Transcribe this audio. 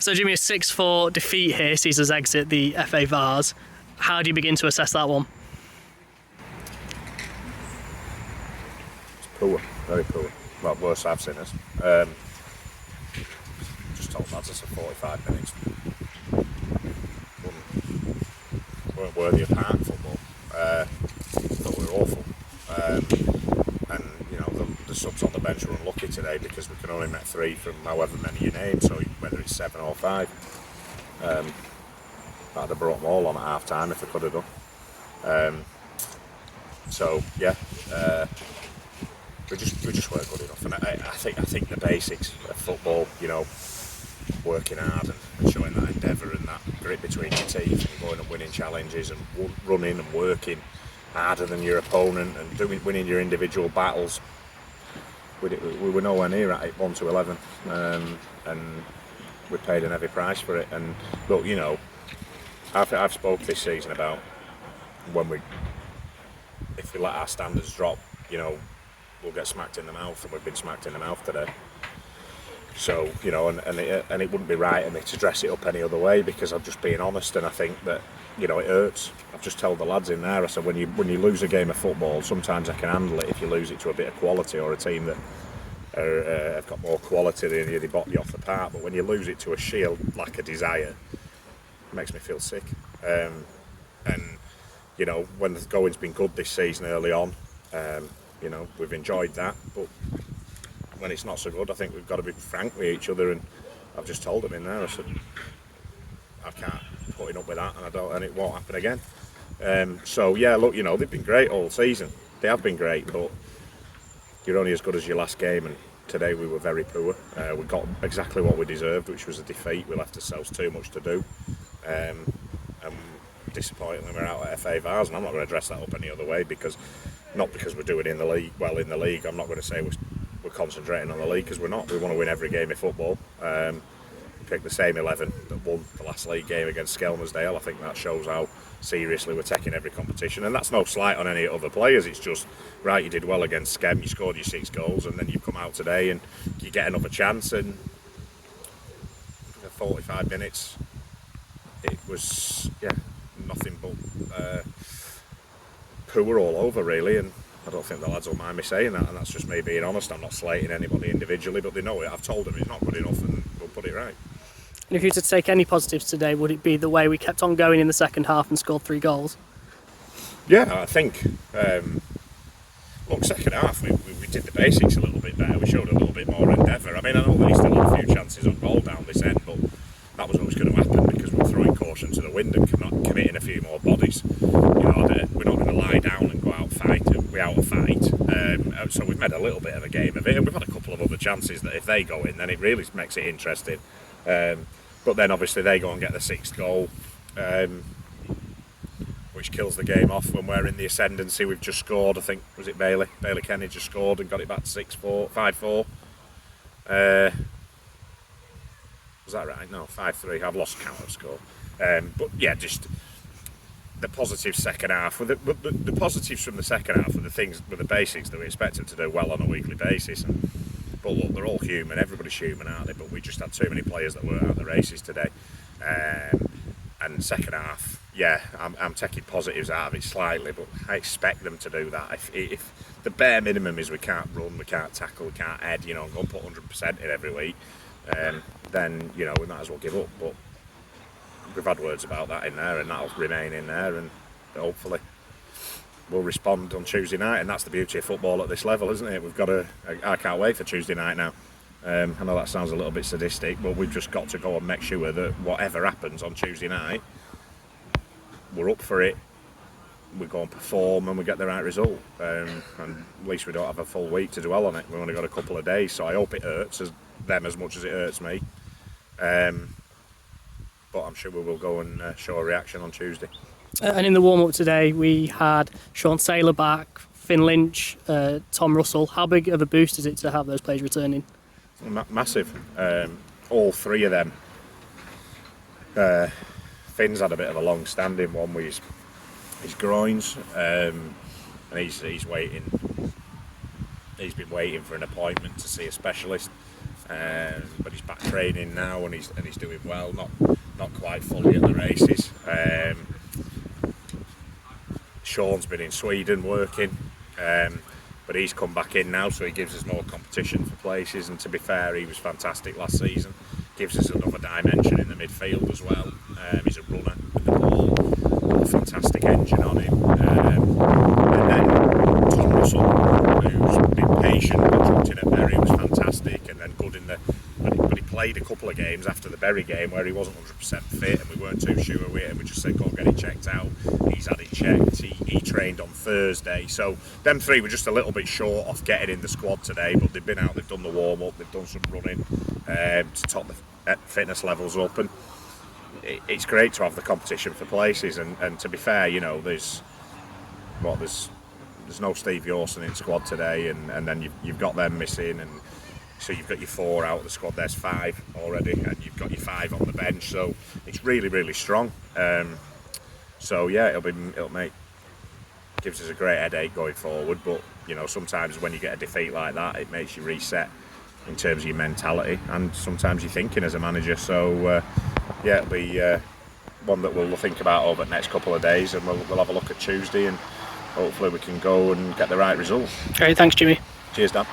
So Jimmy, a 6-4 defeat here sees us exit the FA Vars. How do you begin to assess that one? It's poor, very poor. Well, worst I've seen us. Just told lads it's a 45 minutes. Weren't worthy of park football. Thought we were awful. And you know the subs on the bench were unlucky today because we can only make 3 from however many you name. So whether it's 7 or 5, I'd have brought them all on at half time if I could have done. So yeah. We just weren't good enough, and I think the basics of football, you know, working hard and showing that endeavour and that grit between your teeth, and going and winning challenges and running and working harder than your opponent and winning your individual battles. We were nowhere near at it, 1 to 11, and we paid an heavy price for it. And look, you know, I've spoke this season about if we let our standards drop, you know, we'll get smacked in the mouth, and we've been smacked in the mouth today. So, you know, and it wouldn't be right of me to dress it up any other way, because I'm just being honest, and I think that, you know, it hurts. I've just told the lads in there, I said, when you lose a game of football, sometimes I can handle it if you lose it to a bit of quality or a team that have got more quality than you, they bought you off the park. But when you lose it to a Shield like a Desire, it makes me feel sick. And, you know, when the going's been good this season early on, you know, we've enjoyed that, but when it's not so good, I think we've got to be frank with each other. And I've just told them in there, I said, I can't put up with that, and it won't happen again. So yeah, look, you know, they've been great all season. They have been great, but you're only as good as your last game, and today we were very poor. We got exactly what we deserved, which was a defeat. We left ourselves too much to do. And disappointingly, we're out at FA Vars, and I'm not going to dress that up any other way, not because we're doing in the league well in the league. I'm not going to say we're concentrating on the league, because we're not. We want to win every game of football. We picked the same 11 that won the last league game against Skelmersdale. I think that shows how seriously we're taking every competition, and that's no slight on any other players. It's just, right, you did well against Skem, you scored your 6 goals, and then you come out today and you get another chance, and for 45 minutes it was nothing but poor all over, really. And I don't think the lads will mind me saying that, and that's just me being honest. I'm not slating anybody individually, but they know it. I've told them it's not good enough, and we'll put it right. And if you were to take any positives today, would it be the way we kept on going in the second half and scored 3 goals? Yeah, I think. Look, second half we did the basics a little bit better. We showed a little bit more endeavour. I mean, I know that he still had a few chances on goal down this end, but that was always going to happen because we're throwing caution to the wind and committing a few more bodies. You know, we're not going to lie down and go out fight. We out a fight. So we've made a little bit of a game of it, and we've had a couple of other chances that if they go in, then it really makes it interesting. But then obviously they go and get the 6th goal, which kills the game off when we're in the ascendancy. We've just scored, I think, was it Bailey Kenny just scored and got it back to 5-4. Was that right? No, 5-3. I've lost count of score. But yeah, just the positives second half. The positives from the second half were the basics that we expected to do well on a weekly basis. But look, they're all human. Everybody's human, aren't they? But we just had too many players that weren't at the races today. And second half, yeah, I'm taking positives out of it slightly, but I expect them to do that. If the bare minimum is we can't run, we can't tackle, we can't head, you know, and go and put 100% in every week, then, you know, we might as well give up. But we've had words about that in there, and that'll remain in there, and hopefully we'll respond on Tuesday night. And that's the beauty of football at this level, isn't it? I can't wait for Tuesday night now. I know that sounds a little bit sadistic, but we've just got to go and make sure that whatever happens on Tuesday night, we're up for it, we go and perform, and we get the right result. And at least we don't have a full week to dwell on it. We've only got a couple of days, so I hope it hurts them as much as it hurts me. But I'm sure we will go and show a reaction on Tuesday. And in the warm-up today, we had Sean Saylor back, Finn Lynch, Tom Russell. How big of a boost is it to have those players returning? Massive. All 3 of them. Finn's had a bit of a long-standing one with his groins, and he's waiting. He's been waiting for an appointment to see a specialist. but he's back training now and he's doing well. Not quite fully at the races. Sean's been in Sweden working, but he's come back in now, so he gives us more competition for places. And to be fair, he was fantastic last season. Gives us another dimension in the midfield as well. He's a runner with the ball, got a fantastic engine on him. And then Tom Russell, who's been patient and jumped in at Bury, was fantastic, and then good in the. But he played a couple of games after the Bury game where he wasn't 100% fit, and we weren't too sure with it, and we just said, go and get it checked out. He's had it checked. He trained on Thursday, so them three were just a little bit short off getting in the squad today, but they've been out, they've done the warm up, they've done some running to top the fitness levels up, and it's great to have the competition for places. And to be fair, you know, there's no Steve Yorson in squad today, and then you've got them missing, and so you've got your 4 out of the squad. There's 5 already, and you've got your 5 on the bench. So it's really strong. So yeah, gives us a great headache going forward. But you know, sometimes when you get a defeat like that, it makes you reset in terms of your mentality and sometimes your thinking as a manager. So yeah, it'll be one that we'll think about over the next couple of days, and we'll have a look at Tuesday, and hopefully we can go and get the right result. Great, thanks Jimmy. Cheers, Dan.